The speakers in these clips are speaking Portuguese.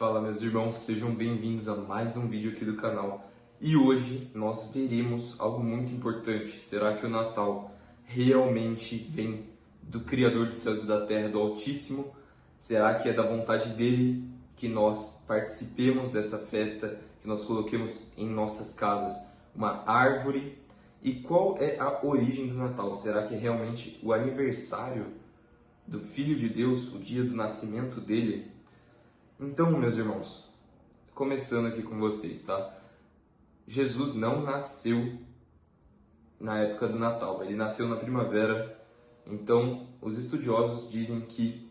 Fala, meus irmãos, sejam bem-vindos a mais um vídeo aqui do canal. E hoje nós veremos algo muito importante. Será que o Natal realmente vem do Criador dos céus e da terra, do Altíssimo? Será que é da vontade dele que nós participemos dessa festa, que nós coloquemos em nossas casas uma árvore? E qual é a origem do Natal? Será que é realmente o aniversário do Filho de Deus, o dia do nascimento dele? Então, meus irmãos, começando aqui com vocês, tá? Jesus não nasceu na época do Natal, ele nasceu na primavera. Então, os estudiosos dizem que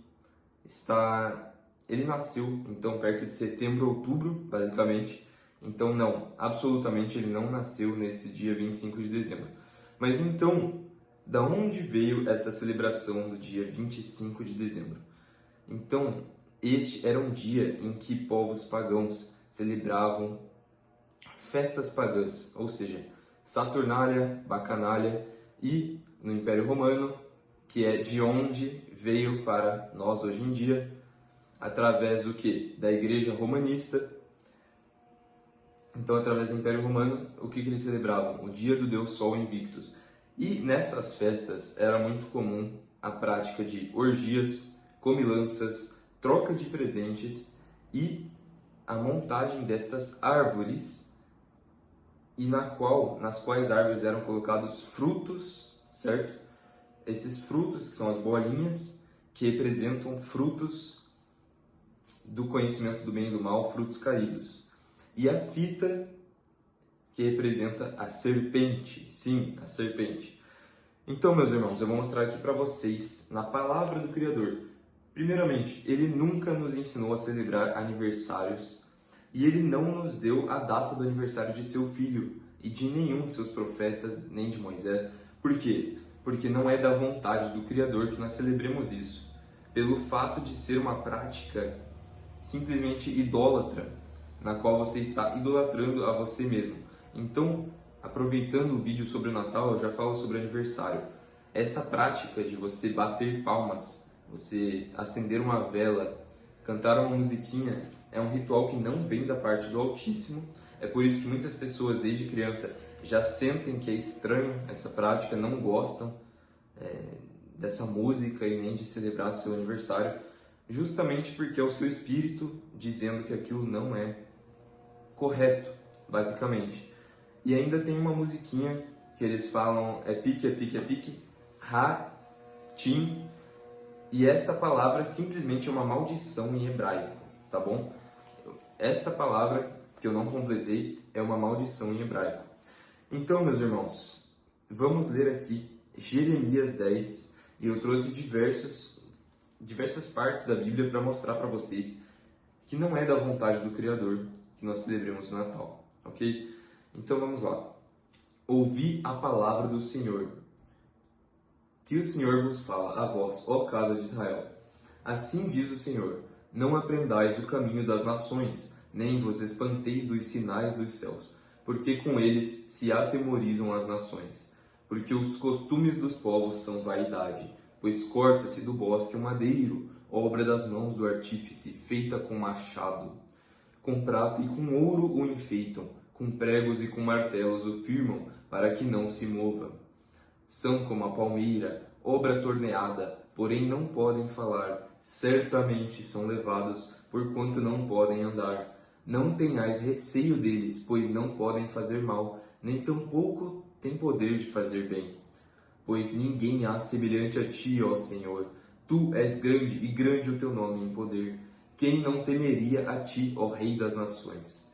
ele nasceu então perto de setembro, outubro, basicamente. Então, não, absolutamente ele não nasceu nesse dia 25 de dezembro. Mas então, da onde veio essa celebração do dia 25 de dezembro? Então, este era um dia em que povos pagãos celebravam festas pagãs, ou seja, Saturnália, Bacanália, e no Império Romano, que é de onde veio para nós hoje em dia, através do que? Da Igreja Romanista. Então, através do Império Romano, o que eles celebravam? O dia do Deus Sol Invictus. E nessas festas era muito comum a prática de orgias, comilanças, troca de presentes e a montagem dessas árvores, e nas quais árvores eram colocados frutos, certo? Esses frutos, que são as bolinhas, que representam frutos do conhecimento do bem e do mal, frutos caídos. E a fita, que representa a serpente, sim, a serpente. Então, meus irmãos, eu vou mostrar aqui para vocês, na palavra do Criador. Primeiramente, ele nunca nos ensinou a celebrar aniversários e ele não nos deu a data do aniversário de seu filho e de nenhum de seus profetas, nem de Moisés. Por quê? Porque não é da vontade do Criador que nós celebremos isso, pelo fato de ser uma prática simplesmente idólatra, na qual você está idolatrando a você mesmo. Então, aproveitando o vídeo sobre o Natal, eu já falo sobre aniversário. Essa prática de você bater palmas, você acender uma vela, cantar uma musiquinha, é um ritual que não vem da parte do Altíssimo. É por isso que muitas pessoas, desde criança, já sentem que é estranho essa prática, não gostam dessa música e nem de celebrar seu aniversário, justamente porque é o seu espírito dizendo que aquilo não é correto, basicamente. E ainda tem uma musiquinha que eles falam, é pique, ha-tim, e esta palavra simplesmente é uma maldição em hebraico, tá bom? Essa palavra que eu não completei é uma maldição em hebraico. Então, meus irmãos, vamos ler aqui Jeremias 10, e eu trouxe diversas partes da Bíblia para mostrar para vocês que não é da vontade do Criador que nós celebremos o Natal, ok? Então vamos lá. Ouvi a palavra do Senhor, que o Senhor vos fala a vós, ó casa de Israel. Assim diz o Senhor: não aprendais o caminho das nações, nem vos espanteis dos sinais dos céus, porque com eles se atemorizam as nações. Porque os costumes dos povos são vaidade, pois corta-se do bosque o madeiro, obra das mãos do artífice, feita com machado. Com prata e com ouro o enfeitam, com pregos e com martelos o firmam, para que não se mova. São como a palmeira, obra torneada, porém não podem falar, certamente são levados, porquanto não podem andar. Não tenhais receio deles, pois não podem fazer mal, nem tampouco têm poder de fazer bem. Pois ninguém há semelhante a ti, ó Senhor. Tu és grande, e grande o teu nome em poder. Quem não temeria a ti, ó Rei das nações?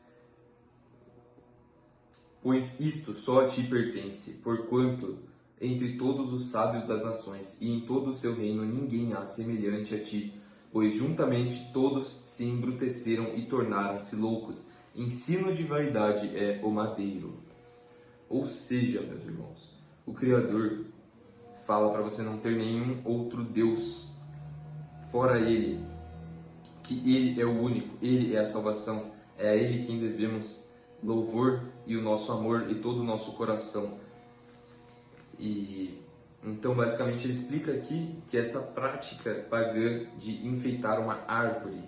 Pois isto só a ti pertence, porquanto entre todos os sábios das nações e em todo o seu reino ninguém há semelhante a ti, pois juntamente todos se embruteceram e tornaram-se loucos. Ensino de vaidade é o madeiro. Ou seja, meus irmãos, o Criador fala para você não ter nenhum outro Deus fora Ele, que Ele é o único, Ele é a salvação, é a Ele quem devemos louvor e o nosso amor e todo o nosso coração. E então, basicamente, ele explica aqui que essa prática pagã de enfeitar uma árvore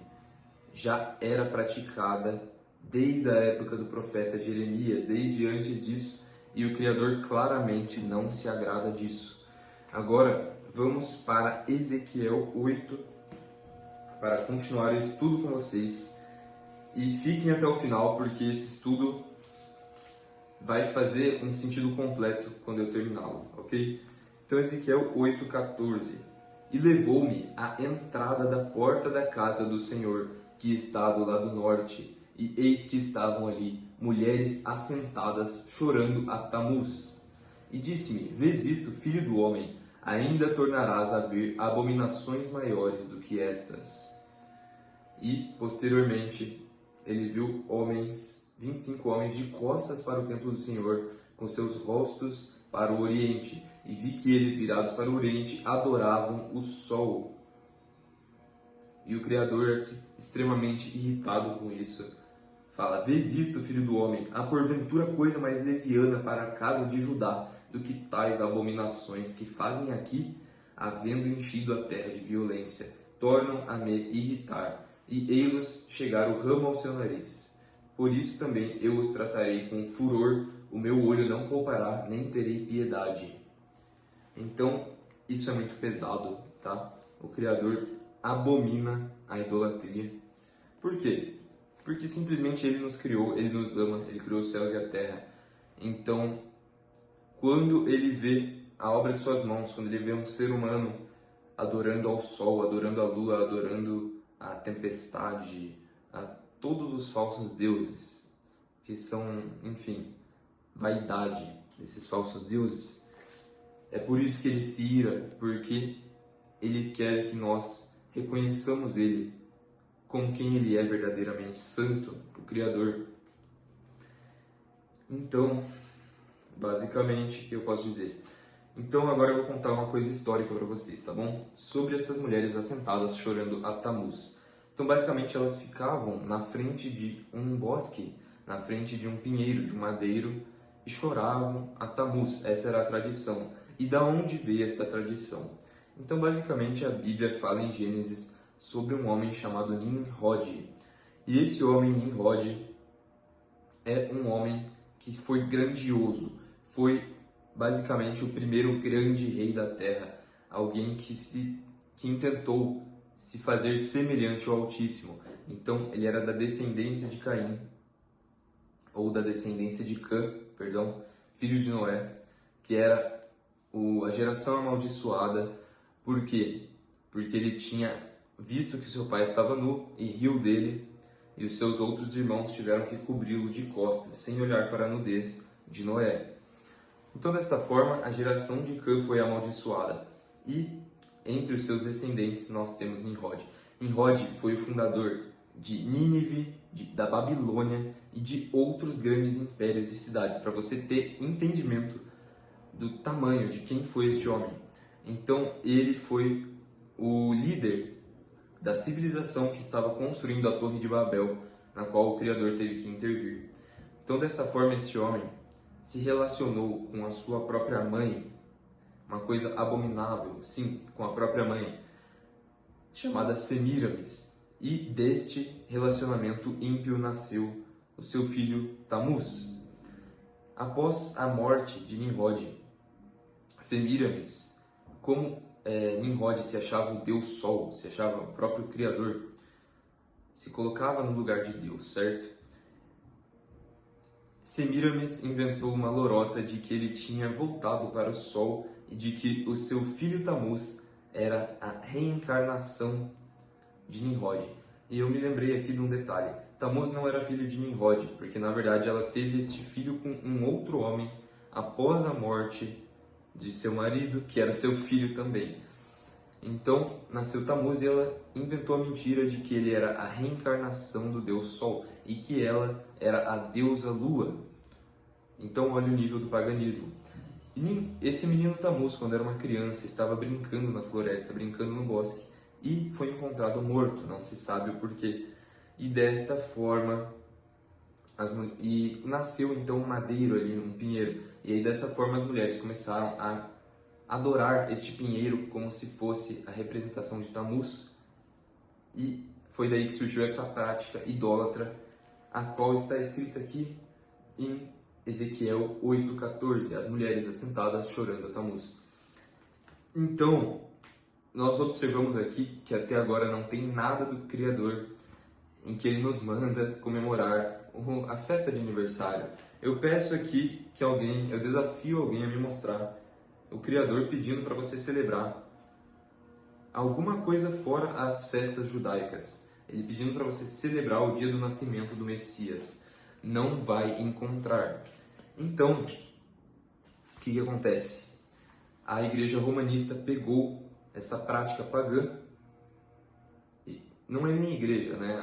já era praticada desde a época do profeta Jeremias, desde antes disso, e o Criador claramente não se agrada disso. Agora, vamos para Ezequiel 8, para continuar o estudo com vocês. E fiquem até o final, porque esse estudo vai fazer um sentido completo quando eu terminá-lo, ok? Então, Ezequiel 8,14. E levou-me à entrada da porta da casa do Senhor, que está do lado norte, e eis que estavam ali mulheres assentadas, chorando a Tamuz. E disse-me, vês isto, filho do homem, ainda tornarás a ver abominações maiores do que estas. E, posteriormente, ele viu 25 homens de costas para o templo do Senhor, com seus rostos para o oriente, e vi que eles, virados para o oriente, adoravam o sol. E o Criador, aqui, extremamente irritado com isso, fala, vês isto, filho do homem, há porventura coisa mais leviana para a casa de Judá do que tais abominações que fazem aqui, havendo enchido a terra de violência, tornam a me irritar, e ei-los chegar o ramo ao seu nariz. Por isso também eu os tratarei com furor, o meu olho não poupará, nem terei piedade. Então, isso é muito pesado, tá? O Criador abomina a idolatria. Por quê? Porque simplesmente Ele nos criou, Ele nos ama, Ele criou os céus e a terra. Então, quando Ele vê a obra de suas mãos, quando Ele vê um ser humano adorando ao sol, adorando a lua, adorando a tempestade, a todos os falsos deuses, que são, enfim, vaidade desses falsos deuses, é por isso que Ele se ira, porque Ele quer que nós reconheçamos Ele como quem Ele é verdadeiramente, santo, o Criador. Então, basicamente, o que eu posso dizer? Então, agora eu vou contar uma coisa histórica para vocês, tá bom? Sobre essas mulheres assentadas chorando a Tamuz. Então, basicamente, elas ficavam na frente de um bosque, na frente de um pinheiro, de um madeiro, e choravam a Tamuz. Essa era a tradição. E da onde veio esta tradição? Então, basicamente, a Bíblia fala em Gênesis sobre um homem chamado Nimrod. E esse homem, Nimrod, é um homem que foi grandioso, foi basicamente o primeiro grande rei da terra, alguém que intentou se fazer semelhante ao Altíssimo. Então, ele era da descendência de Caim, ou da descendência de Cã, perdão, filho de Noé, que era a geração amaldiçoada. Por quê? Porque ele tinha visto que seu pai estava nu e riu dele, e os seus outros irmãos tiveram que cobri-lo de costas, sem olhar para a nudez de Noé. Então, desta forma, a geração de Cã foi amaldiçoada. E entre os seus descendentes nós temos Nimrod. Nimrod foi o fundador de Nínive, da Babilônia e de outros grandes impérios e cidades, para você ter entendimento do tamanho de quem foi este homem. Então, ele foi o líder da civilização que estava construindo a Torre de Babel, na qual o Criador teve que intervir. Então, dessa forma, este homem se relacionou com a sua própria mãe, uma coisa abominável, sim, com a própria mãe, chamada Semíramis. E deste relacionamento ímpio nasceu o seu filho Tamuz. Após a morte de Nimrod, Semíramis, como Nimrod se achava o Deus Sol, se achava o próprio Criador, se colocava no lugar de Deus, certo? Semíramis inventou uma lorota de que ele tinha voltado para o Sol e de que o seu filho Tamuz era a reencarnação de Nimrod. E eu me lembrei aqui de um detalhe. Tamuz não era filho de Nimrod, porque na verdade ela teve este filho com um outro homem após a morte de seu marido, que era seu filho também. Então, nasceu Tamuz e ela inventou a mentira de que ele era a reencarnação do Deus Sol e que ela era a deusa Lua. Então, olha o nível do paganismo. E esse menino Tamuz, quando era uma criança, estava brincando na floresta, brincando no bosque, e foi encontrado morto, não se sabe o porquê. E desta forma, e nasceu então um madeiro ali, um pinheiro. E aí dessa forma as mulheres começaram a adorar este pinheiro como se fosse a representação de Tamuz. E foi daí que surgiu essa prática idólatra, a qual está escrita aqui em Ezequiel 8,14, as mulheres assentadas chorando a Tamuz. Então, nós observamos aqui que até agora não tem nada do Criador em que Ele nos manda comemorar a festa de aniversário. Eu peço aqui que eu desafio alguém a me mostrar o Criador pedindo para você celebrar alguma coisa fora as festas judaicas. Ele pedindo para você celebrar o dia do nascimento do Messias. Não vai encontrar. Então, o que acontece? A igreja romanista pegou essa prática pagã, não é nem igreja, né?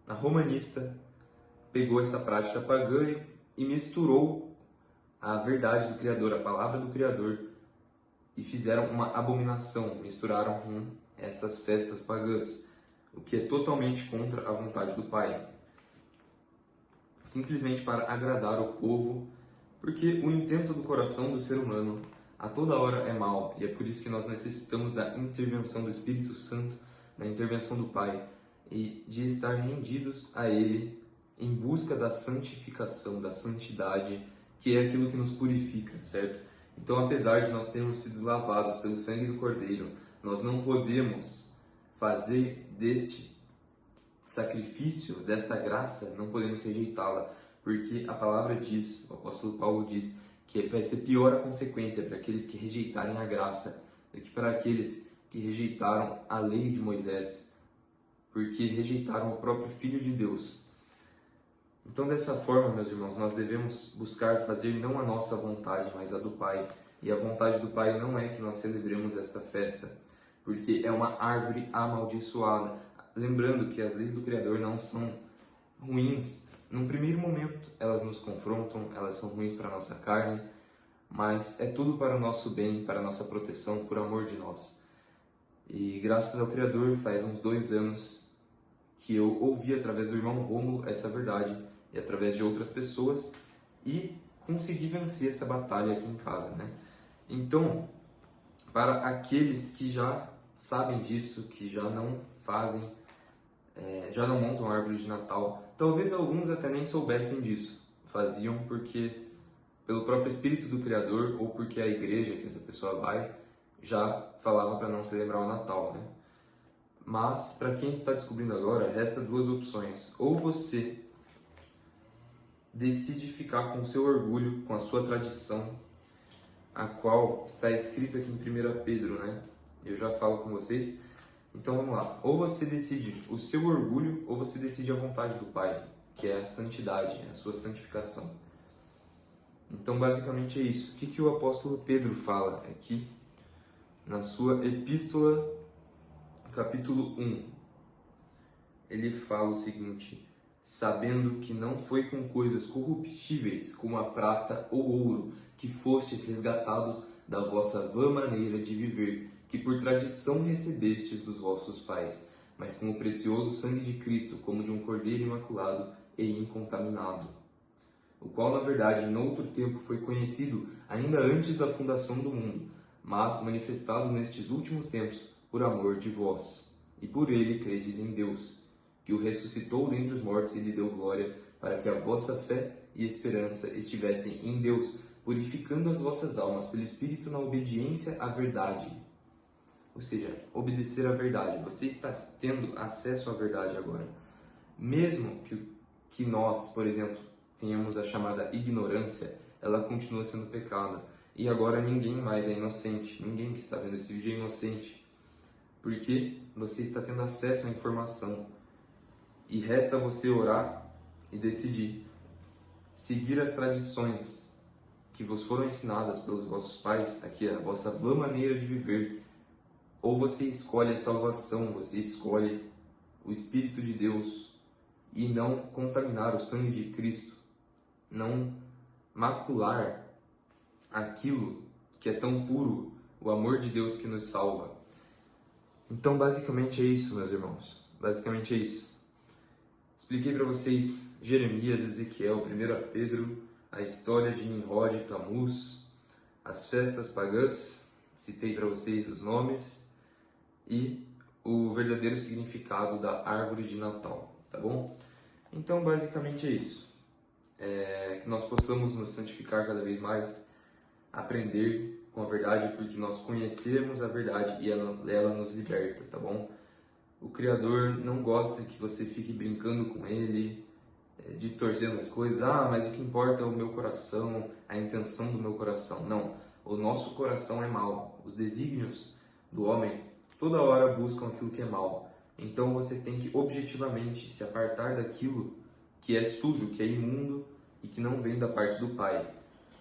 A romanista pegou essa prática pagã e misturou a verdade do Criador, a palavra do Criador, e fizeram uma abominação, misturaram com essas festas pagãs, o que é totalmente contra a vontade do Pai. Simplesmente para agradar o povo, porque o intento do coração do ser humano a toda hora é mau, e é por isso que nós necessitamos da intervenção do Espírito Santo, da intervenção do Pai, e de estar rendidos a Ele em busca da santificação, da santidade, que é aquilo que nos purifica, certo? Então, apesar de nós termos sido lavados pelo sangue do Cordeiro, nós não podemos fazer deste sacrifício, desta graça, não podemos rejeitá-la, porque a palavra diz, o apóstolo Paulo diz, que vai ser pior a consequência para aqueles que rejeitarem a graça do que para aqueles que rejeitaram a lei de Moisés, porque rejeitaram o próprio Filho de Deus. Então, dessa forma, meus irmãos, nós devemos buscar fazer não a nossa vontade, mas a do Pai. E a vontade do Pai não é que nós celebremos esta festa, porque é uma árvore amaldiçoada. Lembrando que as leis do Criador não são ruins. Num primeiro momento, elas nos confrontam, elas são ruins para a nossa carne, mas é tudo para o nosso bem, para a nossa proteção, por amor de nós. E graças ao Criador, faz uns 2 anos que eu ouvi através do irmão Rômulo essa verdade, e através de outras pessoas, e consegui vencer essa batalha aqui em casa, né? Então, para aqueles que já sabem disso, que já não fazem, já não montam árvore de Natal, talvez alguns até nem soubessem disso, faziam porque pelo próprio Espírito do Criador, ou porque a igreja que essa pessoa vai já falava para não celebrar o Natal, né? Mas, para quem está descobrindo agora, resta 2 opções. Ou você decide ficar com o seu orgulho, com a sua tradição, a qual está escrito aqui em 1 Pedro, né? Eu já falo com vocês. Então vamos lá. Ou você decide o seu orgulho, ou você decide a vontade do Pai, que é a santidade, a sua santificação. Então basicamente é isso. O que o apóstolo Pedro fala aqui na sua epístola, capítulo 1? Ele fala o seguinte: sabendo que não foi com coisas corruptíveis, como a prata ou ouro, que fostes resgatados da vossa vã maneira de viver, que por tradição recebestes dos vossos pais, mas com o precioso sangue de Cristo, como de um cordeiro imaculado e incontaminado, o qual, na verdade, em outro tempo foi conhecido, ainda antes da fundação do mundo, mas manifestado nestes últimos tempos por amor de vós, e por ele credes em Deus, que o ressuscitou dentre os mortos e lhe deu glória, para que a vossa fé e esperança estivessem em Deus, purificando as vossas almas pelo Espírito na obediência à verdade. Ou seja, obedecer à verdade. Você está tendo acesso à verdade agora. Mesmo que nós, por exemplo, tenhamos a chamada ignorância, ela continua sendo pecado. E agora ninguém mais é inocente. Ninguém que está vendo esse vídeo é inocente. Porque você está tendo acesso à informação. E resta você orar e decidir seguir as tradições que vos foram ensinadas pelos vossos pais, aqui é a vossa vã maneira de viver, ou você escolhe a salvação, você escolhe o Espírito de Deus e não contaminar o sangue de Cristo, não macular aquilo que é tão puro, o amor de Deus que nos salva. Então, basicamente é isso, meus irmãos. Basicamente é isso. Expliquei para vocês Jeremias, Ezequiel, 1 Pedro, a história de Nimrod e Tamuz, as festas pagãs, citei para vocês os nomes, e o verdadeiro significado da árvore de Natal, tá bom? Então, basicamente é isso. Que nós possamos nos santificar cada vez mais, aprender com a verdade, porque nós conhecemos a verdade e ela nos liberta, tá bom? O Criador não gosta que você fique brincando com Ele, distorcendo as coisas. Ah, mas o que importa é o meu coração, a intenção do meu coração. Não, o nosso coração é mau. Os desígnios do homem toda hora buscam aquilo que é mau. Então você tem que objetivamente se apartar daquilo que é sujo, que é imundo e que não vem da parte do Pai.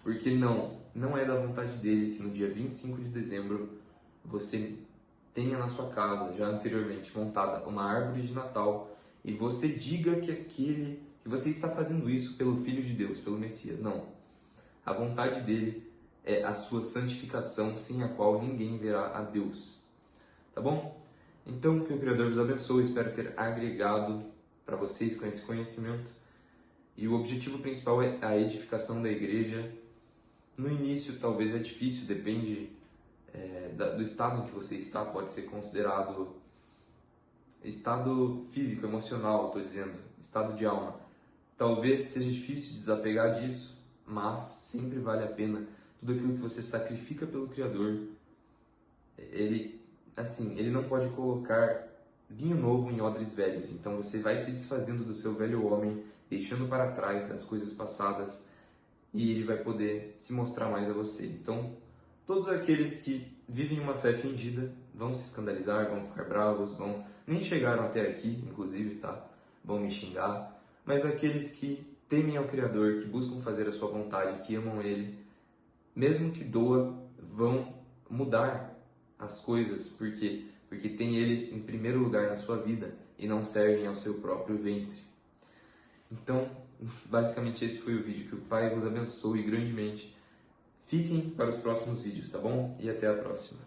Porque não é da vontade dele que no dia 25 de dezembro você tenha na sua casa, já anteriormente montada, uma árvore de Natal e você diga que você está fazendo isso pelo Filho de Deus, pelo Messias. Não. A vontade dele é a sua santificação, sem a qual ninguém verá a Deus. Tá bom? Então, que o Criador vos abençoe. Espero ter agregado para vocês com esse conhecimento. E o objetivo principal é a edificação da igreja. No início, talvez é difícil, depende do estado em que você está, pode ser considerado estado físico, emocional, estou dizendo, estado de alma. Talvez seja difícil desapegar disso, mas sempre vale a pena. Tudo aquilo que você sacrifica pelo Criador, ele não pode colocar vinho novo em odres velhos. Então você vai se desfazendo do seu velho homem, deixando para trás as coisas passadas, e ele vai poder se mostrar mais a você. Então, todos aqueles que vivem uma fé fingida vão se escandalizar, vão ficar bravos, nem chegaram até aqui, inclusive, tá? Vão me xingar. Mas aqueles que temem ao Criador, que buscam fazer a sua vontade, que amam Ele, mesmo que doa, vão mudar as coisas. Por quê? Porque tem Ele em primeiro lugar na sua vida e não servem ao seu próprio ventre. Então, basicamente esse foi o vídeo. Que o Pai vos abençoe grandemente. Fiquem para os próximos vídeos, tá bom? E até a próxima.